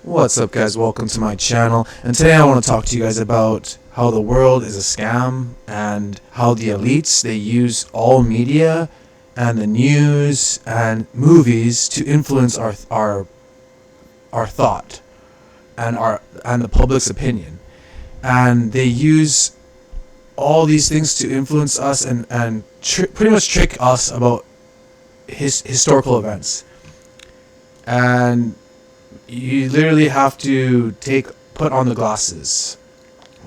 What's up, guys? Welcome to my channel, and today I want to talk to you guys about how the world is a scam and how the elites, they use all media and the news and movies to influence our thought and the public's opinion, and they use all these things to influence us and pretty much trick us about historical events. And you literally have to put on the glasses,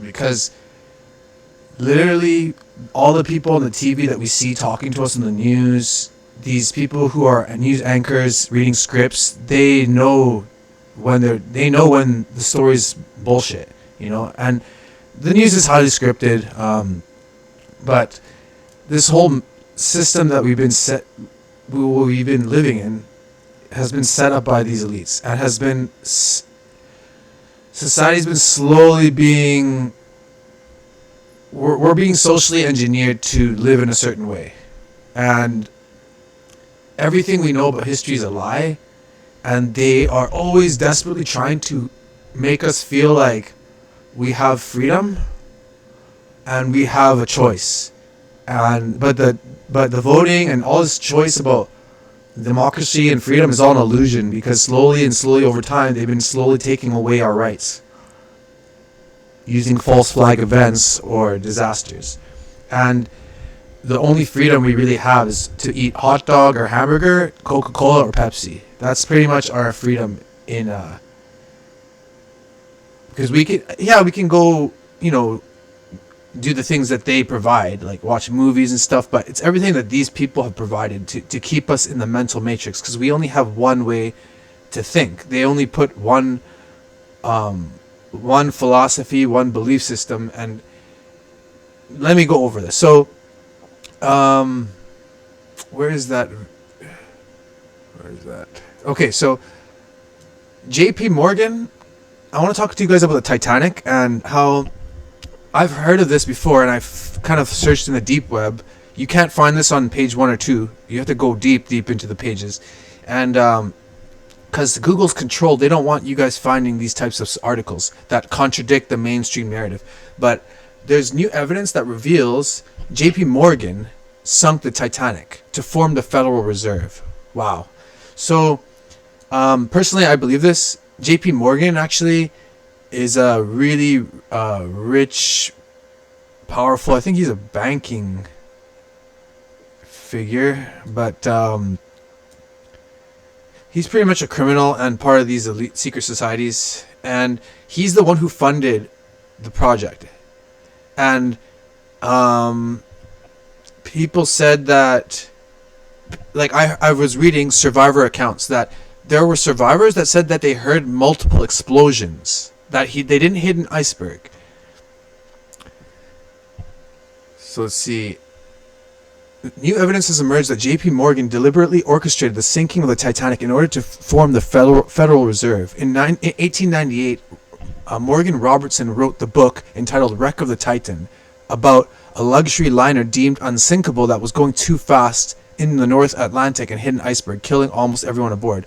because literally all the people on the TV that we see talking to us in the news, these people who are news anchors reading scripts, they know when the story's bullshit, and the news is highly scripted. But this whole system that we've been living in has been set up by these elites, and society's been slowly being we're being socially engineered to live in a certain way, and everything we know about history is a lie, and they are always desperately trying to make us feel like we have freedom and we have a choice, but the voting and all this choice about democracy and freedom is all an illusion, because slowly over time they've been slowly taking away our rights using false flag events or disasters. And the only freedom we really have is to eat hot dog or hamburger, Coca-Cola or Pepsi. That's pretty much our freedom because we can go, do the things that they provide, like watch movies and stuff, but it's everything that these people have provided to keep us in the mental matrix, because we only have one way to think. They only put one philosophy, one belief system. And let me go over this. So where is that? Okay, so JP Morgan, I want to talk to you guys about the Titanic and how I've heard of this before, and I've kind of searched in the deep web. You can't find this on page 1 or 2. You have to go deep into the pages. And because Google's controlled, they don't want you guys finding these types of articles that contradict the mainstream narrative. But there's new evidence that reveals JP Morgan sunk the Titanic to form the Federal Reserve. Wow. So personally, I believe this. JP Morgan actually is a really rich, powerful, I think he's a banking figure, but he's pretty much a criminal and part of these elite secret societies, and he's the one who funded the project. And people said that, like, I was reading survivor accounts that there were survivors that said that they heard multiple explosions, that they didn't hit an iceberg. So let's see. New evidence has emerged that JP Morgan deliberately orchestrated the sinking of the Titanic in order to form the Federal Reserve. In 1898, Morgan Robertson wrote the book entitled Wreck of the Titan, about a luxury liner deemed unsinkable that was going too fast in the North Atlantic and hit an iceberg, killing almost everyone aboard.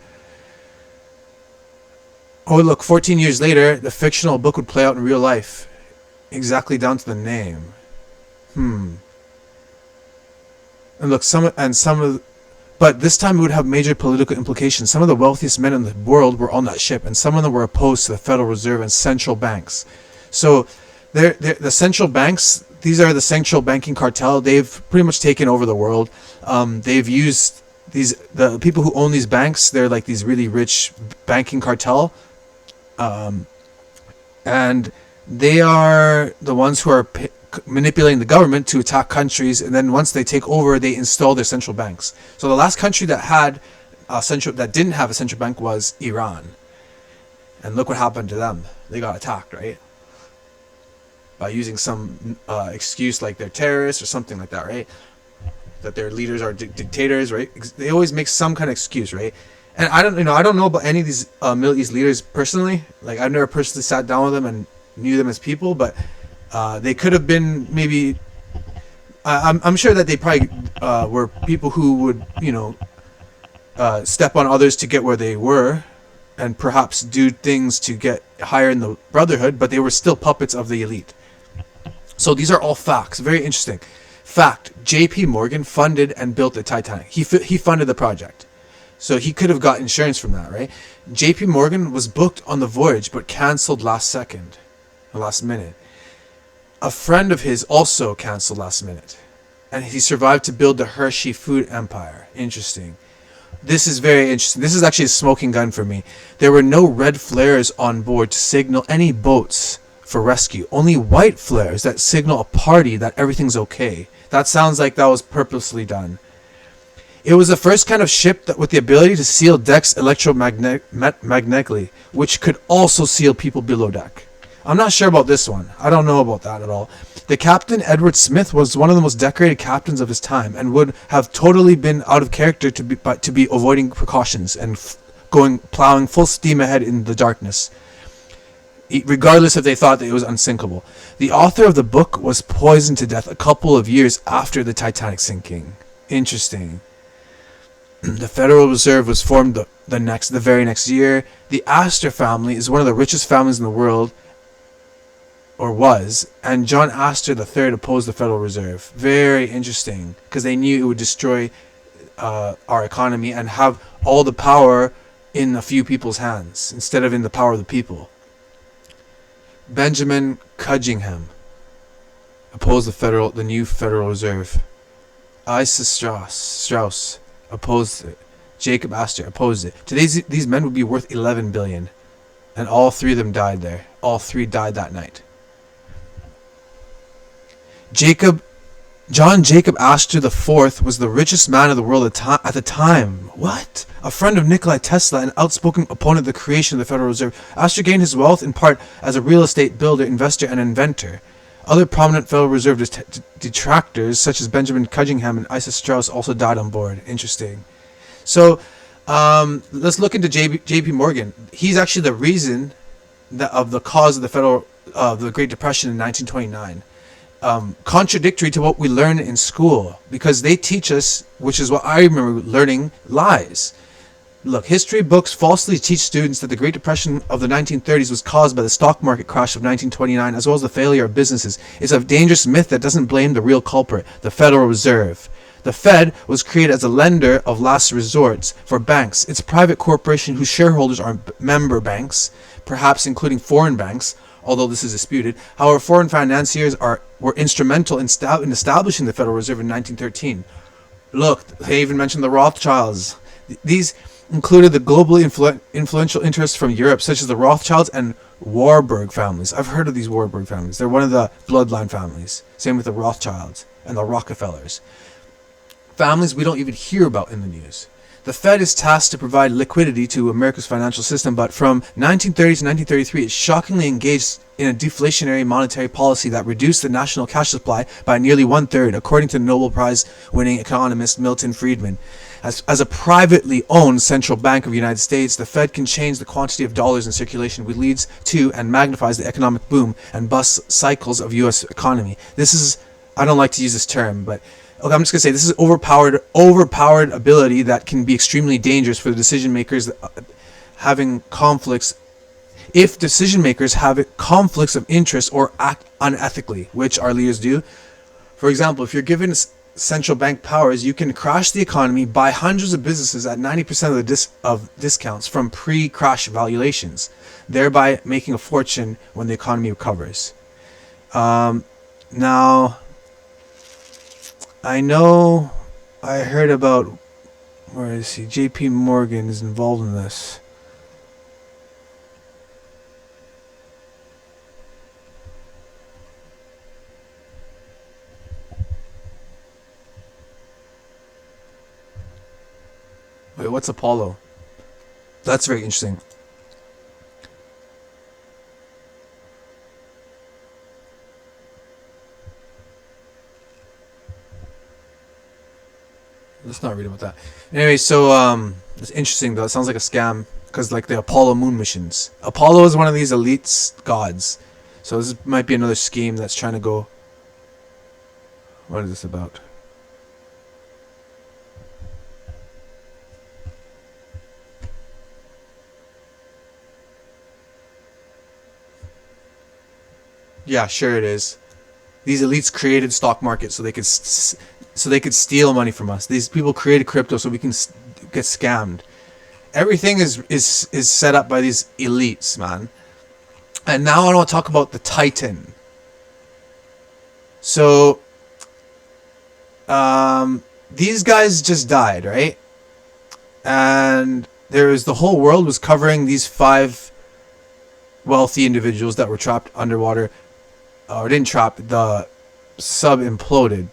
Oh, look, 14 years later, the fictional book would play out in real life, exactly down to the name. And look, but this time it would have major political implications. Some of the wealthiest men in the world were on that ship, and some of them were opposed to the Federal Reserve and central banks. So the central banks, these are the central banking cartel. They've pretty much taken over the world. They've used the people who own these banks. They're like these really rich banking cartel. And they are the ones who are manipulating the government to attack countries, and then once they take over, they install their central banks. So the last country that didn't have a central bank was Iran, and look what happened to them. They got attacked, right, by using some excuse like they're terrorists or something like that, right? That their leaders are dictators, right? They always make some kind of excuse, right? And I don't know about any of these Middle East leaders personally. Like, I've never personally sat down with them and knew them as people, but they could have been maybe. I'm sure that they probably were people who would, step on others to get where they were, and perhaps do things to get higher in the brotherhood, but they were still puppets of the elite. So these are all facts. Very interesting. Fact: J.P. Morgan funded and built the Titanic. He funded the project. So he could have got insurance from that, right? J.P. Morgan was booked on the voyage but cancelled last minute. A friend of his also cancelled last minute. And he survived to build the Hershey food empire. Interesting. This is very interesting. This is actually a smoking gun for me. There were no red flares on board to signal any boats for rescue. Only white flares that signal a party that everything's okay. That sounds like that was purposely done. It was the first kind of ship that with the ability to seal decks electromagnetically, which could also seal people below deck. I'm not sure about this one. I don't know about that at all. The captain, Edward Smith, was one of the most decorated captains of his time and would have totally been out of character to be avoiding precautions and plowing full steam ahead in the darkness, regardless if they thought that it was unsinkable. The author of the book was poisoned to death a couple of years after the Titanic sinking. Interesting. The Federal Reserve was formed the very next year. The Astor family is one of the richest families in the world, or was, and John Astor III opposed the Federal Reserve. Very interesting, because they knew it would destroy our economy and have all the power in a few people's hands instead of in the power of the people. Benjamin Cunningham opposed the new Federal Reserve. Isa Strauss opposed it. Jacob Astor opposed it. Today, these men would be worth 11 billion, and all three of them died there. All three died that night. John Jacob Astor IV was the richest man of the world at the time. What? A friend of Nikola Tesla, an outspoken opponent of the creation of the Federal Reserve. Astor gained his wealth in part as a real estate builder, investor, and inventor. Other prominent Federal Reserve detractors, such as Benjamin Cunningham and Isa Strauss, also died on board. Interesting. So, let's look into J.P. Morgan. He's actually the reason of the cause of the Great Depression in 1929. Contradictory to what we learn in school, because they teach us, which is what I remember learning, lies. Look, history books falsely teach students that the Great Depression of the 1930s was caused by the stock market crash of 1929, as well as the failure of businesses. It's a dangerous myth that doesn't blame the real culprit, the Federal Reserve. The Fed was created as a lender of last resorts for banks. It's a private corporation whose shareholders are member banks, perhaps including foreign banks, although this is disputed. However, foreign financiers were instrumental in establishing the Federal Reserve in 1913. Look, they even mentioned the Rothschilds. These included the globally influential interests from Europe, such as the Rothschilds and Warburg families. I've heard of these Warburg families. They're one of the bloodline families. Same with the Rothschilds and the Rockefellers. Families we don't even hear about in the news. The Fed is tasked to provide liquidity to America's financial system, but from 1930 to 1933, it shockingly engaged in a deflationary monetary policy that reduced the national cash supply by nearly 1/3, according to Nobel Prize-winning economist Milton Friedman. As a privately owned central bank of the United States, the Fed can change the quantity of dollars in circulation, which leads to and magnifies the economic boom and bust cycles of U.S. economy. This is, I don't like to use this term, but okay, I'm just going to say this is overpowered ability that can be extremely dangerous for the decision makers having conflicts. If decision makers have conflicts of interest or act unethically, which our leaders do. For example, if you're given central bank powers, you can crash the economy, buy hundreds of businesses at 90% of discounts from pre-crash valuations, thereby making a fortune when the economy recovers. Now, I know I heard about, where is he? J.P. Morgan is involved in this. Wait, what's Apollo? That's very interesting. Let's not read about that. Anyway, so it's interesting though. It sounds like a scam because like the Apollo moon missions. Apollo is one of these elite gods, so this might be another scheme that's trying to go. What is this about? Yeah, sure it is. These elites created stock market so they could steal money from us. These people created crypto so we can get scammed. Everything is set up by these elites, man. And now I want to talk about the Titan. So, these guys just died, right? And the whole world was covering these 5 wealthy individuals that were trapped underwater, or didn't trap, the sub imploded.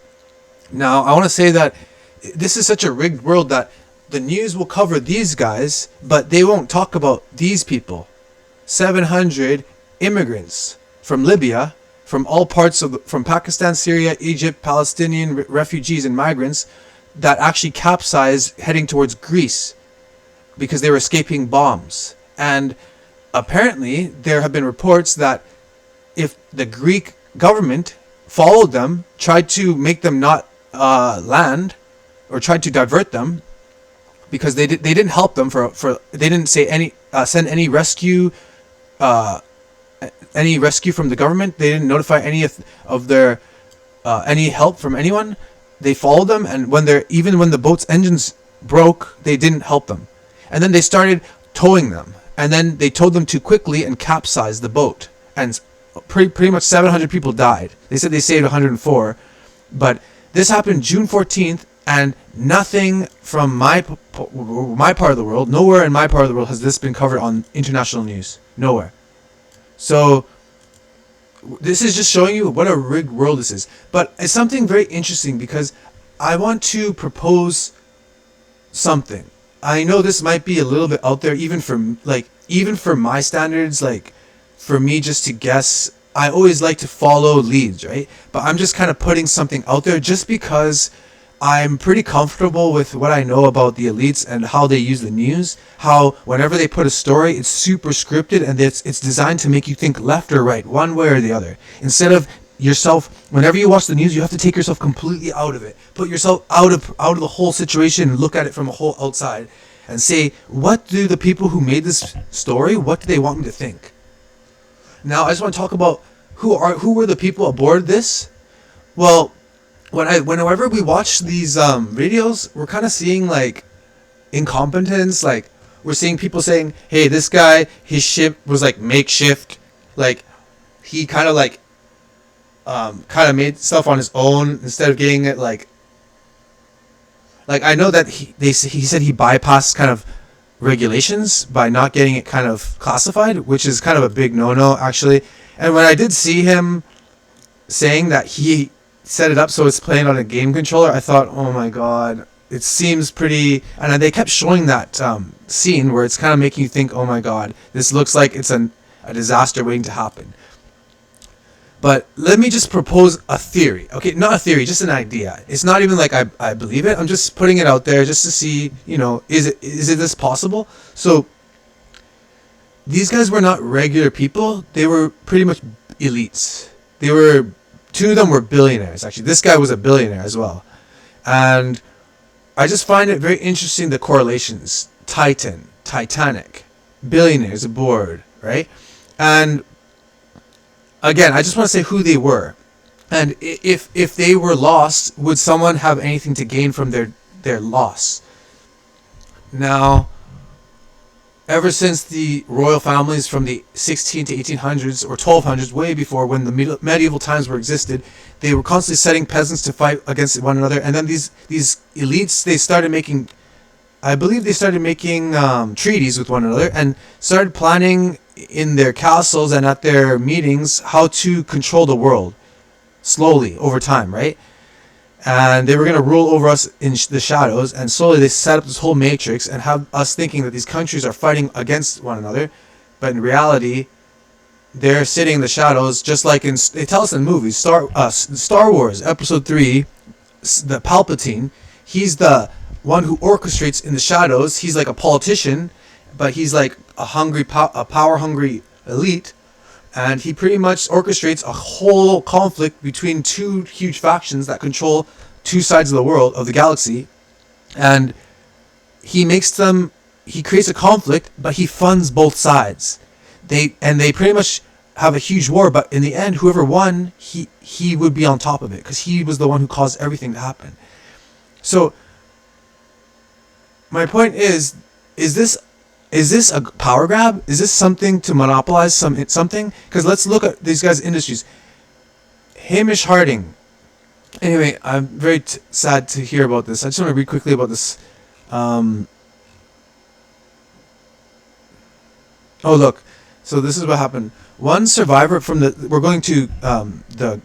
Now, I want to say that this is such a rigged world that the news will cover these guys, but they won't talk about these people. 700 immigrants from Libya, from all parts from Pakistan, Syria, Egypt, Palestinian refugees and migrants that actually capsized heading towards Greece because they were escaping bombs. And apparently there have been reports that if the Greek government followed them, tried to make them not land, or tried to divert them, because they didn't help them for they didn't say send any rescue from the government. They didn't notify any of their any help from anyone. They followed them, and when the boat's engines broke, they didn't help them. And then they started towing them, and then they towed them too quickly and capsized the boat, and pretty much 700 people died. They said they saved 104, but this happened June 14th, and nothing from my part of the world, nowhere in my part of the world has this been covered on international news. Nowhere. So this is just showing you what a rigged world this is. But it's something very interesting because I want to propose something. I know this might be a little bit out there, even for my standards, like for me just to guess. I always like to follow leads, right? But I'm just kind of putting something out there just because I'm pretty comfortable with what I know about the elites and how they use the news. How whenever they put a story, it's super scripted and it's designed to make you think left or right, one way or the other. Instead of yourself, whenever you watch the news, you have to take yourself completely out of it. Put yourself out of the whole situation and look at it from a whole outside and say, what do the people who made this story, what do they want me to think? Now, I just want to talk about who were the people aboard this. Well, whenever we watch these videos, we're kind of seeing like incompetence. Like we're seeing people saying, "Hey, this guy, his ship was like makeshift. Like he kind of made stuff on his own instead of getting it like I know that he said he bypassed kind of regulations by not getting it kind of classified, which is kind of a big no-no actually. And when I did see him saying that he set it up so it's playing on a game controller, I thought, oh my god, it seems pretty. And they kept showing that scene where it's kind of making you think, oh my god, this looks like it's a disaster waiting to happen. But let me just propose a theory. Okay, not a theory, just an idea. It's not even like I believe it. I'm just putting it out there just to see, is it this possible? So these guys were not regular people. They were pretty much elites. Two of them were billionaires, actually. This guy was a billionaire as well. And I just find it very interesting, the correlations. Titanic, billionaires aboard, right? And again, I just want to say who they were. And if they were lost, would someone have anything to gain from their loss? Now, ever since the royal families from the 16 to 1800s or 1200s, way before when the medieval times were existed, they were constantly setting peasants to fight against one another. And then these elites, they started making treaties with one another and started planning in their castles and at their meetings how to control the world slowly over time, right? And they were going to rule over us in the shadows, and slowly they set up this whole matrix and have us thinking that these countries are fighting against one another, but in reality they're sitting in the shadows, just like they tell us in movies. Star Wars Episode 3, the Palpatine, he's the one who orchestrates in the shadows. He's like a politician, but he's like a power-hungry elite, and he pretty much orchestrates a whole conflict between two huge factions that control two sides of the world, of the galaxy, and he creates a conflict, but he funds both sides. They pretty much have a huge war, but in the end, whoever won, he would be on top of it because he was the one who caused everything to happen. So my point is this a power grab? Is this something to monopolize something? Because let's look at these guys' industries. Hamish Harding. Anyway, I'm very sad to hear about this. I just want to read quickly about this. Oh, look. So this is what happened. One survivor from we're going to the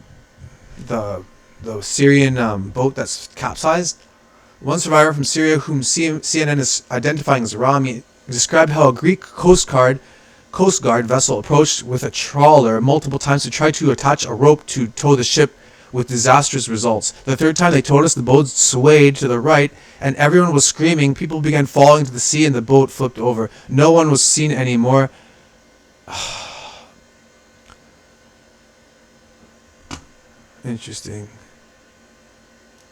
Syrian boat that's capsized. One survivor from Syria, whom CNN is identifying as Rami, described how a Greek Coast Guard vessel approached with a trawler multiple times to try to attach a rope to tow the ship, with disastrous results. The third time they told us, the boat swayed to the right and everyone was screaming. People began falling into the sea and the boat flipped over. No one was seen anymore. Interesting.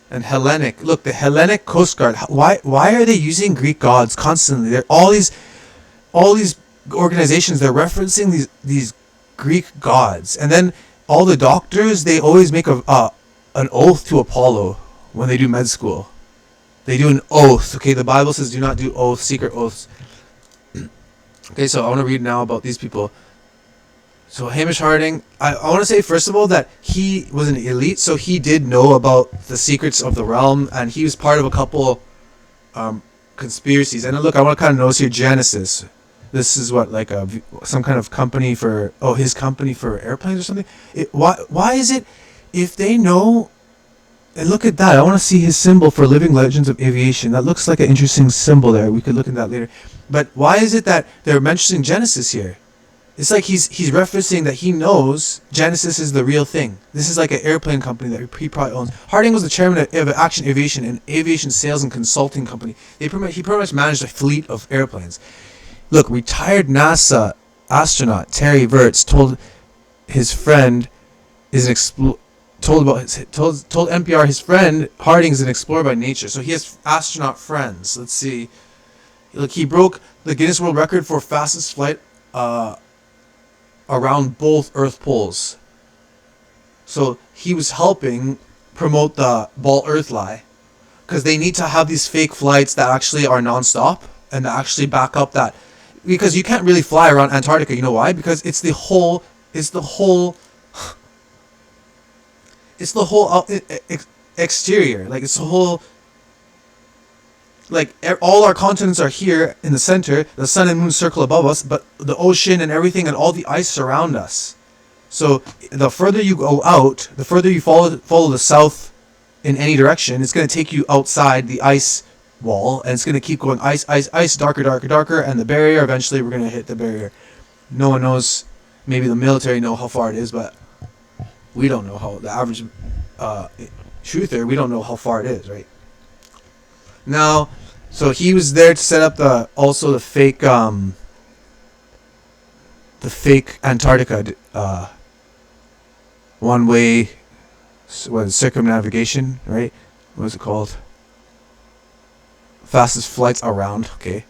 And Hellenic. Look, the Hellenic Coast Guard. Why are they using Greek gods constantly? They're all these organizations, they're referencing these Greek gods. And then all the doctors, they always make an oath to Apollo when they do med school. They do an oath. Okay, the Bible says do not do oaths, secret oaths. Okay, so I want to read now about these people. So Hamish Harding, I want to say first of all that he was an elite, so he did know about the secrets of the realm, and he was part of a couple conspiracies. And look, I want to kind of notice here Genesis. This is what, like some kind of company for his company for airplanes or something. Why is it if they know? And look at that. I want to see his symbol for Living Legends of Aviation. That looks like an interesting symbol there. We could look at that later. But why is it that they're mentioning Genesis here? It's like he's referencing that he knows Genesis is the real thing. This is like an airplane company that he probably owns. Harding was the chairman of Action Aviation, an aviation sales and consulting company. He pretty much managed a fleet of airplanes. Look, retired NASA astronaut Terry Virts told his friend told NPR his friend Harding is an explorer by nature. So he has astronaut friends. Let's see. Look, he broke the Guinness World Record for fastest flight around both Earth poles. So he was helping promote the ball Earth lie, because they need to have these fake flights that actually are nonstop and that actually back up that. Because you can't really fly around Antarctica. You know why? Because it's the whole exterior. Like, it's the whole, like, all our continents are here in the center. The sun and moon circle above us, but the ocean and everything and all the ice surround us. So the further you go out, the further you follow the south in any direction, it's going to take you outside the ice wall, and it's going to keep going ice, darker, and the barrier, eventually we're going to hit the barrier. No one knows. Maybe the military know how far it is, but we don't know how. The average truther, we don't know how far it is, right? Now, so he was there to set up the fake Antarctica one-way circumnavigation, right? What was it called? Fastest flights around. Okay.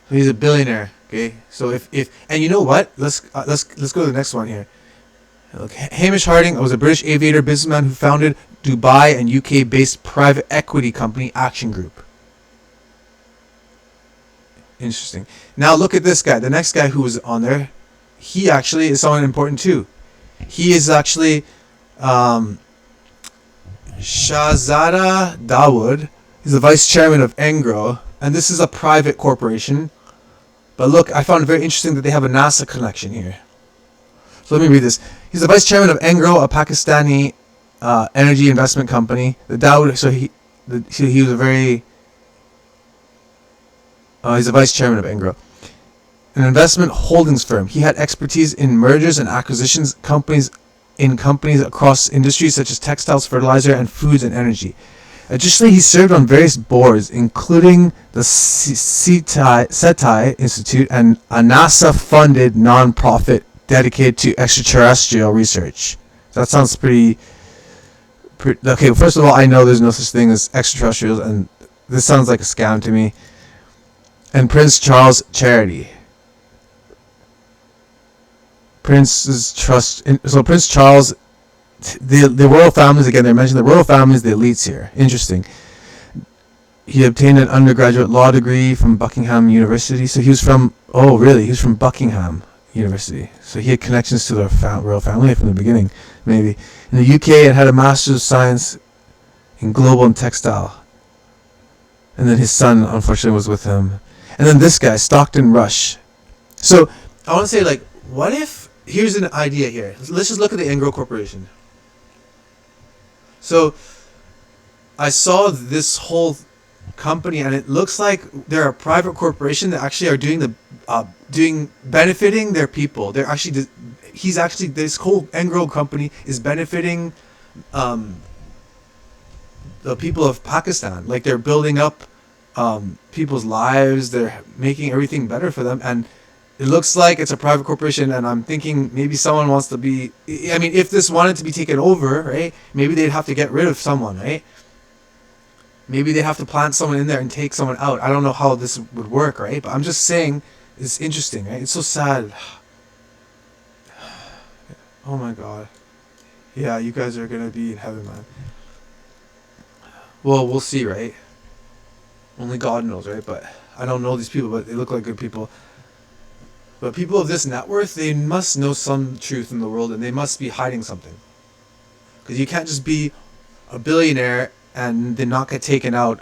So he's a billionaire. Okay. So if and you know what? Let's go to the next one here. Look, Hamish Harding was a British aviator businessman who founded Dubai and UK-based private equity company Action Group. Interesting. Now look at this guy. The next guy who was on there, he actually is someone important too. He is actually Shahzada Dawood. He's the vice chairman of Engro, and this is a private corporation. But look, I found it very interesting that they have a NASA connection here. So let me read this. He's the vice chairman of Engro, a Pakistani energy investment company. The Dawood, he was a very he's the vice chairman of Engro, an investment holdings firm. He had expertise in mergers and acquisitions companies across industries such as textiles, fertilizer, and foods and energy. Additionally, he served on various boards, including the SETI Institute and a NASA-funded non-profit dedicated to extraterrestrial research. So that sounds pretty. Okay, first of all, I know there's no such thing as extraterrestrials, and this sounds like a scam to me. and Prince Charles charity. Prince's trust. So Prince Charles, the royal families, again, they're mentioning the royal families, the elites here. Interesting. He obtained an undergraduate law degree from Buckingham University. So he was from, oh really, he was from Buckingham University. So he had connections to the royal family from the beginning, maybe. In the UK, it had a Master's of Science in Global and Textile. And then his son, unfortunately, was with him. And then this guy, Stockton Rush. So I want to say, like, what if, here's an idea here. Let's just look at the Engro Corporation. So I saw this whole company, and it looks like they're a private corporation that actually are doing benefiting their people. They're actually, this whole Engro company is benefiting the people of Pakistan. Like, they're building up people's lives, they're making everything better for them, and it looks like it's a private corporation. And I'm thinking maybe someone wants to be, I mean, if this wanted to be taken over, right, maybe they'd have to get rid of someone, right? Maybe they have to plant someone in there and take someone out. I don't know how this would work, right? But I'm just saying, it's interesting, right? It's so sad. Oh my god. Yeah, you guys are gonna be in heaven, man. Well, we'll see, right? Only God knows, right? But I don't know these people, but they look like good people. But people of this net worth, they must know some truth in the world, and they must be hiding something. Because you can't just be a billionaire and then not get taken out.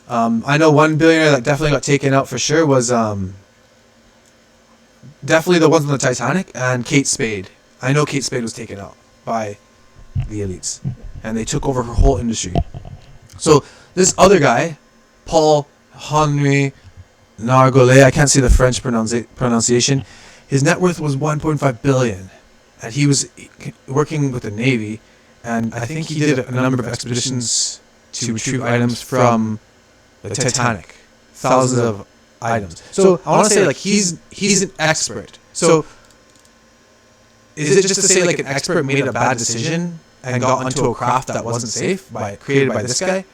I know one billionaire that definitely got taken out for sure was definitely the ones on the Titanic, and Kate Spade. I know Kate Spade was taken out by the elites, and they took over her whole industry. So this other guy, Paul Henri Nargolet, I can't say the French pronunciation, his net worth was 1.5 billion, and he was working with the Navy, and I think he did a number of expeditions to retrieve items from the Titanic, thousands of items. So I want to say, like, he's an expert. So is it just to say, like, an expert made a bad decision and got onto a craft that wasn't safe created by this guy?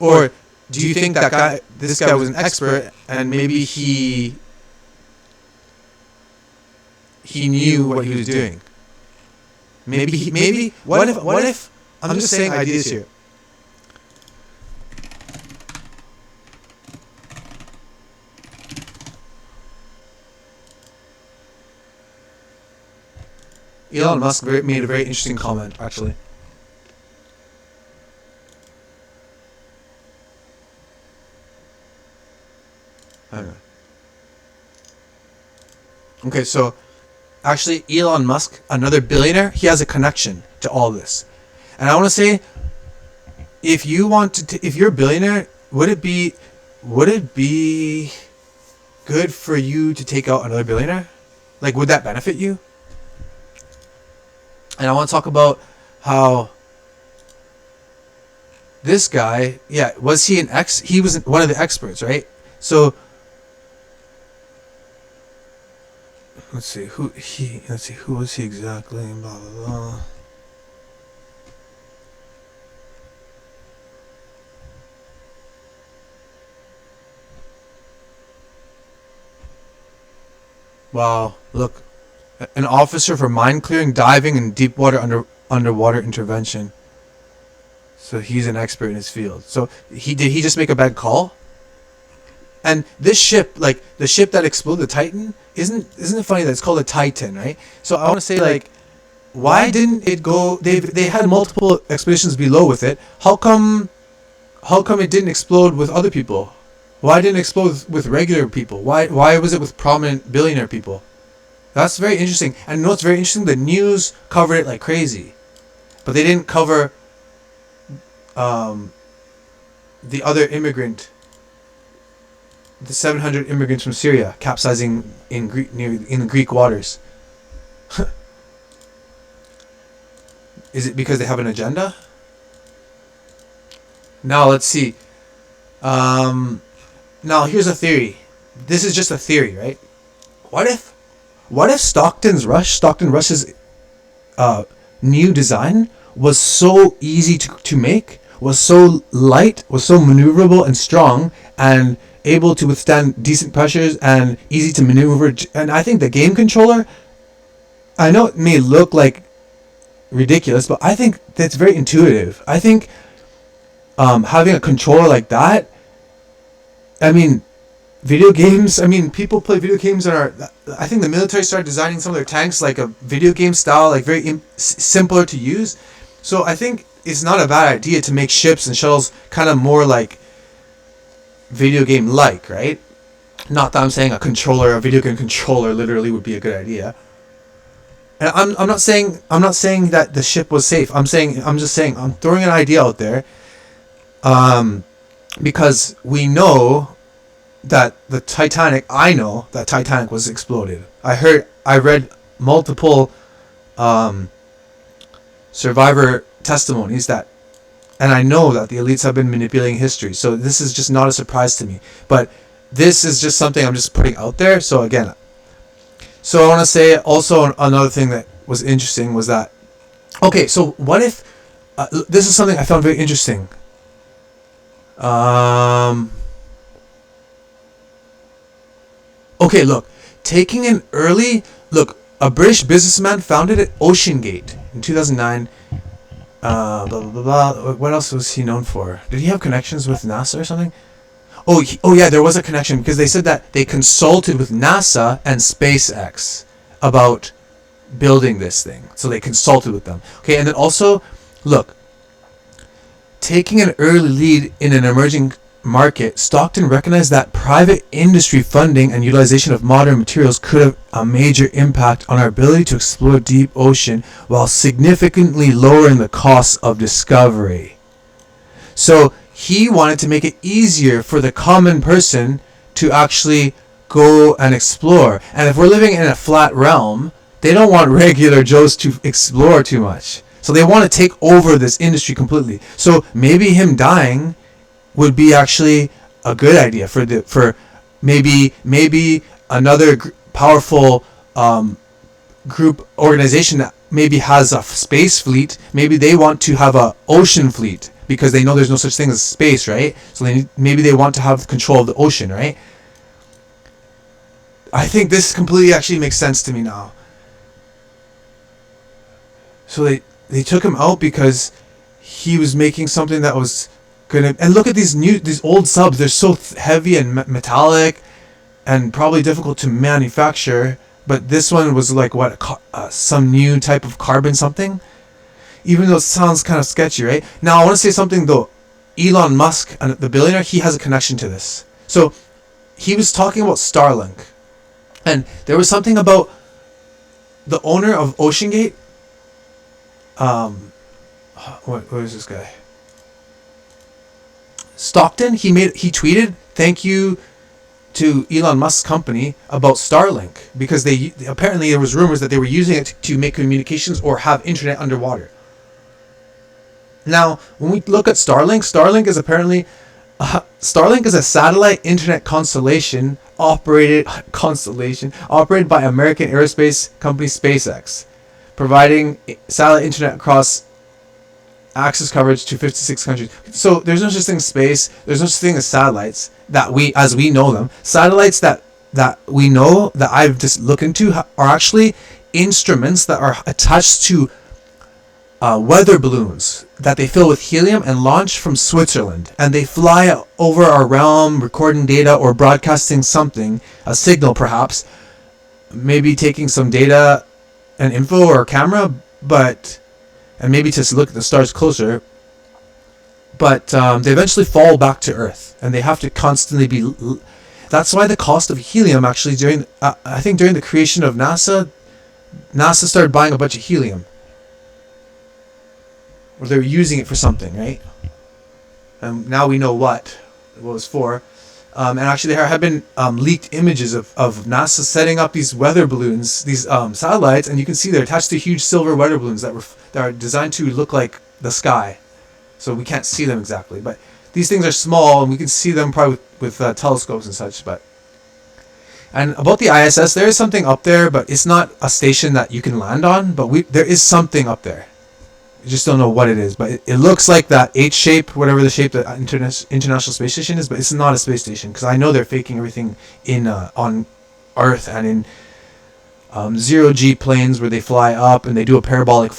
Or do you think this guy was an expert, and maybe he knew what he was doing? Maybe what if I'm just saying ideas here. Elon Musk made a very interesting comment, actually. Okay, so actually Elon Musk, another billionaire, he has a connection to all this. And I want to say, if you want to, if you're a billionaire, would it be good for you to take out another billionaire? Like, would that benefit you? And I want to talk about how this guy, was he he was one of the experts, right? So let's see who was he exactly, blah blah blah. Wow, look. An officer for mine clearing, diving, and deep water underwater intervention. So he's an expert in his field. So he just make a bad call? And this ship, like the ship that exploded, the Titan, isn't it funny that it's called a Titan, right? So I want to say, like, why didn't it go? They had multiple expeditions below with it. How come it didn't explode with other people? Why didn't it explode with regular people? Why was it with prominent billionaire people? That's very interesting. And you know what's very interesting? The news covered it like crazy. But they didn't cover the other immigrant, the 700 immigrants from Syria capsizing in the Greek waters. Is it because they have an agenda? Now let's see. Now here's a theory. This is just a theory, right? What if Stockton Rush's new design was so easy to make, was so light, was so maneuverable and strong, and able to withstand decent pressures and easy to maneuver. And I think the game controller, I know it may look like ridiculous, but I think that's very intuitive. I think having a controller like that, I mean, video games, I mean, people play video games and I think the military started designing some of their tanks like a video game style, like very simpler to use. So I think it's not a bad idea to make ships and shuttles kind of more like video game like, right? Not that I'm saying a video game controller literally would be a good idea. And I'm not saying that the ship was safe. I'm just saying I'm throwing an idea out there. Because we know that I know that Titanic was exploded. I read multiple survivor testimonies and I know that the elites have been manipulating history. So this is just not a surprise to me. But this is just something I'm just putting out there. So again, I want to say also another thing that was interesting was that, okay, so what if, this is something I found very interesting. Okay, look, a British businessman founded at OceanGate in 2009. Blah, blah, blah, blah. What else was he known for? Did he have connections with NASA or something? Oh yeah, there was a connection because they said that they consulted with NASA and SpaceX about building this thing. So they consulted with them. Okay, and then also, look, taking an early lead in an emerging market, Stockton recognized that private industry funding and utilization of modern materials could have a major impact on our ability to explore deep ocean while significantly lowering the costs of discovery. So he wanted to make it easier for the common person to actually go and explore. And if we're living in a flat realm, they don't want regular Joes to explore too much. So they want to take over this industry completely. So maybe him dying would be actually a good idea for maybe another powerful group organization that maybe has a space fleet. Maybe they want to have a ocean fleet because they know there's no such thing as space, right? So maybe they want to have control of the ocean, right? I think this completely actually makes sense to me now. So they took him out because he was making something that was gonna. And look at these old subs. They're so heavy and metallic, and probably difficult to manufacture. But this one was like some new type of carbon something. Even though it sounds kind of sketchy, right? Now I want to say something though. Elon Musk, the billionaire, he has a connection to this. So he was talking about Starlink, and there was something about the owner of OceanGate. What is this guy? Stockton. He tweeted, "Thank you to Elon Musk's company about Starlink because apparently there was rumors that they were using it to make communications or have internet underwater." Now, when we look at Starlink is apparently Starlink is a satellite internet constellation operated by American aerospace company SpaceX, providing satellite internet across access coverage to 56 countries. So there's no such thing as space. There's no such thing as satellites as we know them. Satellites that we know that I've just looked into are actually instruments that are attached to weather balloons that they fill with helium and launch from Switzerland, and they fly over our realm recording data or broadcasting something, a signal perhaps, maybe taking some data and info or camera, and maybe to look at the stars closer, but they eventually fall back to Earth, and they have to constantly be. That's why the cost of helium actually during the creation of NASA started buying a bunch of helium, or they were using it for something, right? And now we know what it was for. And actually there have been leaked images of NASA setting up these weather balloons, these satellites, and you can see they're attached to huge silver weather balloons that are designed to look like the sky. So we can't see them exactly, but these things are small and we can see them probably with telescopes and such. And about the ISS, there is something up there, but it's not a station that you can land on, but there is something up there. You just don't know what it is, but it looks like that H shape, whatever the shape the International Space Station is, but it's not a space station because I know they're faking everything in on Earth and in zero G planes where they fly up and they do a parabolic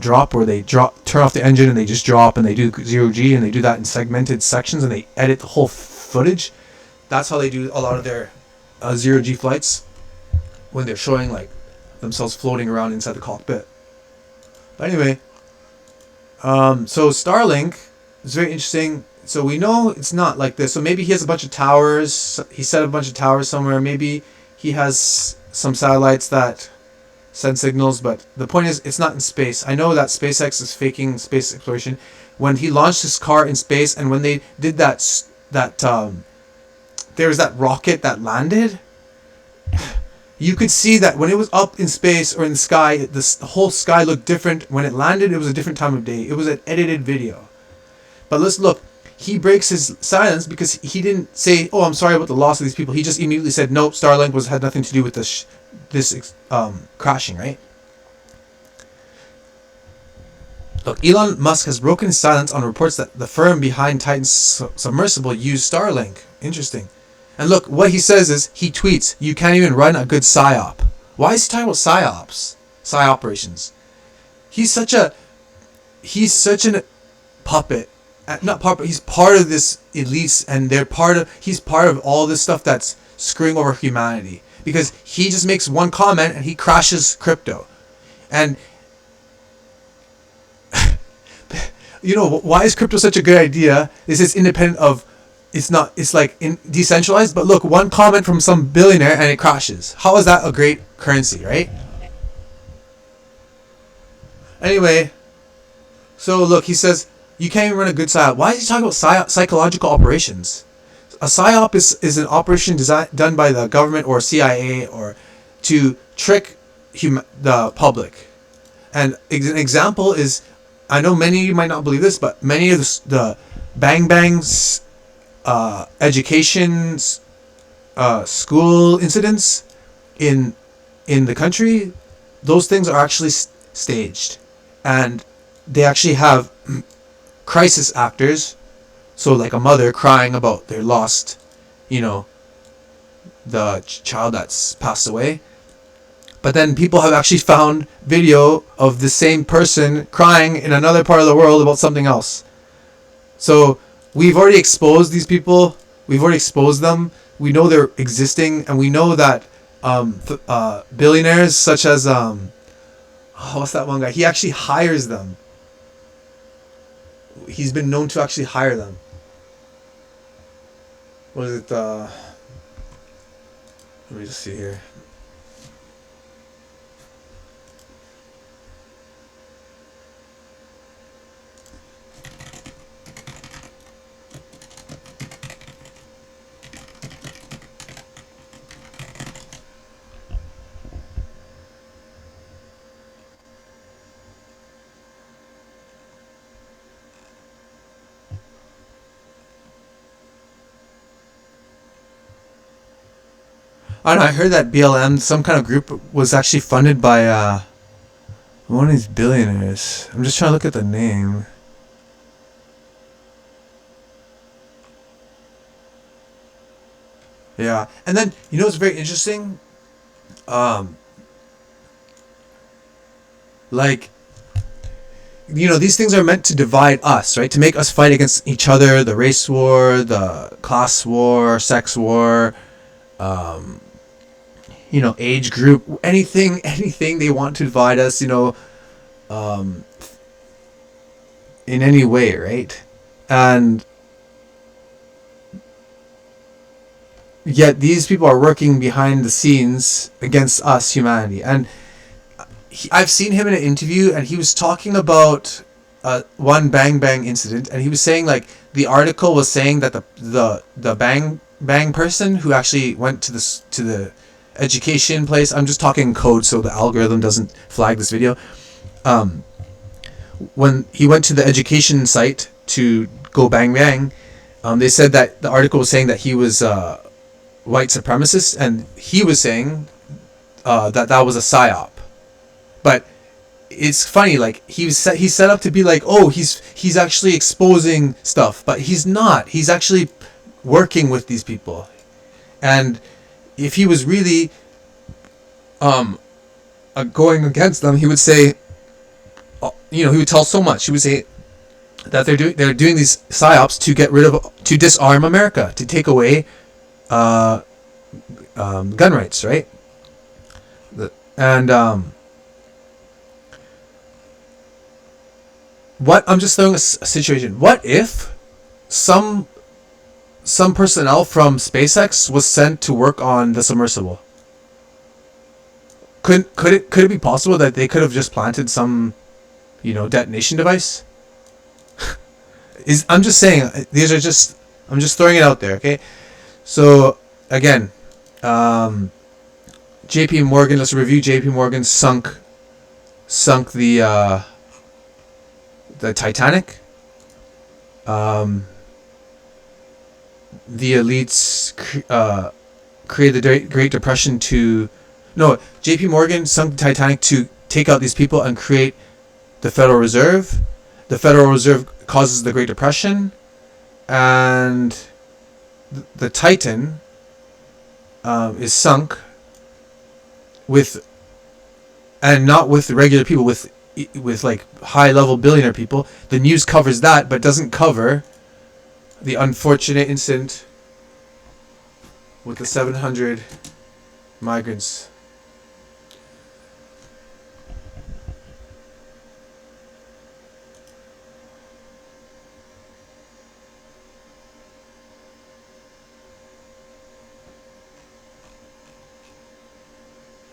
drop where they turn off the engine and they just drop and they do zero G and they do that in segmented sections and they edit the whole footage. That's how they do a lot of their zero G flights when they're showing like themselves floating around inside the cockpit. But anyway. So Starlink is very interesting. So we know it's not like this. So maybe he has a bunch of towers. He set up a bunch of towers somewhere. Maybe he has some satellites that send signals. But the point is, it's not in space. I know that SpaceX is faking space exploration. When he launched his car in space, and when they did that there was that rocket that landed. You could see that when it was up in space or in the sky, the whole sky looked different. When it landed, it was a different time of day. It was an edited video. But let's look. He breaks his silence because he didn't say, "Oh, I'm sorry about the loss of these people." He just immediately said, "Nope, Starlink had nothing to do with this crashing." Right? Look, Elon Musk has broken his silence on reports that the firm behind Titan's submersible used Starlink. Interesting. And look, what he says is, he tweets, "You can't even run a good PSYOP." Why is he talking about PSYOPs? PSY operations. He's such an puppet. Not puppet, he's part of this elites and he's part of all this stuff that's screwing over humanity. Because he just makes one comment and he crashes crypto. And why is crypto such a good idea? This is independent of it's like decentralized, but look, one comment from some billionaire and it crashes. How is that a great currency, right? Anyway, so look, he says, you can't even run a good PSYOP. Why is he talking about psychological operations? A PSYOP is an operation done by the government or CIA or to trick the public. And an example is, I know many of you might not believe this, but many of the Bang Bangs education school incidents in the country, those things are actually staged, and they actually have crisis actors. So like a mother crying about their lost, the child that's passed away. But then people have actually found video of the same person crying in another part of the world about something else. So we've already exposed these people. We've already exposed them. We know they're existing, and we know that billionaires such as what's that one guy? He actually hires them. He's been known to actually hire them. What is it? Let me just see here. I don't know, I heard that BLM, some kind of group, was actually funded by one of these billionaires. I'm just trying to look at the name. Yeah, and then what's very interesting? Like, these things are meant to divide us, right? To make us fight against each other, the race war, the class war, sex war, age group, anything they want to divide us, in any way, right? And yet these people are working behind the scenes against us, humanity. And I've seen him in an interview, and he was talking about one Bang Bang incident, and he was saying, like, the article was saying that the Bang Bang person who actually went to the education place. I'm just talking code so the algorithm doesn't flag this video. When he went to the education site to go bang bang, they said that the article was saying that he was white supremacist, and he was saying that was a psyop. But it's funny, like he's set up to be like, oh, he's actually exposing stuff, but he's not. He's actually working with these people. And if he was really going against them, he would say, he would tell so much. He would say that they're doing these psyops to disarm America, to take away gun rights, right? And what I'm just throwing a situation. What if some personnel from SpaceX was sent to work on the submersible? Could it be possible that they could have just planted some, detonation device? I'm just saying, I'm just throwing it out there, okay? So again, J.P. Morgan. Let's review. J.P. Morgan sunk the Titanic. The elites created the Great Depression to... No, J.P. Morgan sunk the Titanic to take out these people and create the Federal Reserve. The Federal Reserve causes the Great Depression. And the Titan is sunk not with regular people, with like high level billionaire people. The news covers that, but doesn't cover the unfortunate incident with the 700 migrants.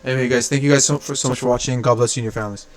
Anyway, guys, thank you guys so much for watching. God bless you and your families.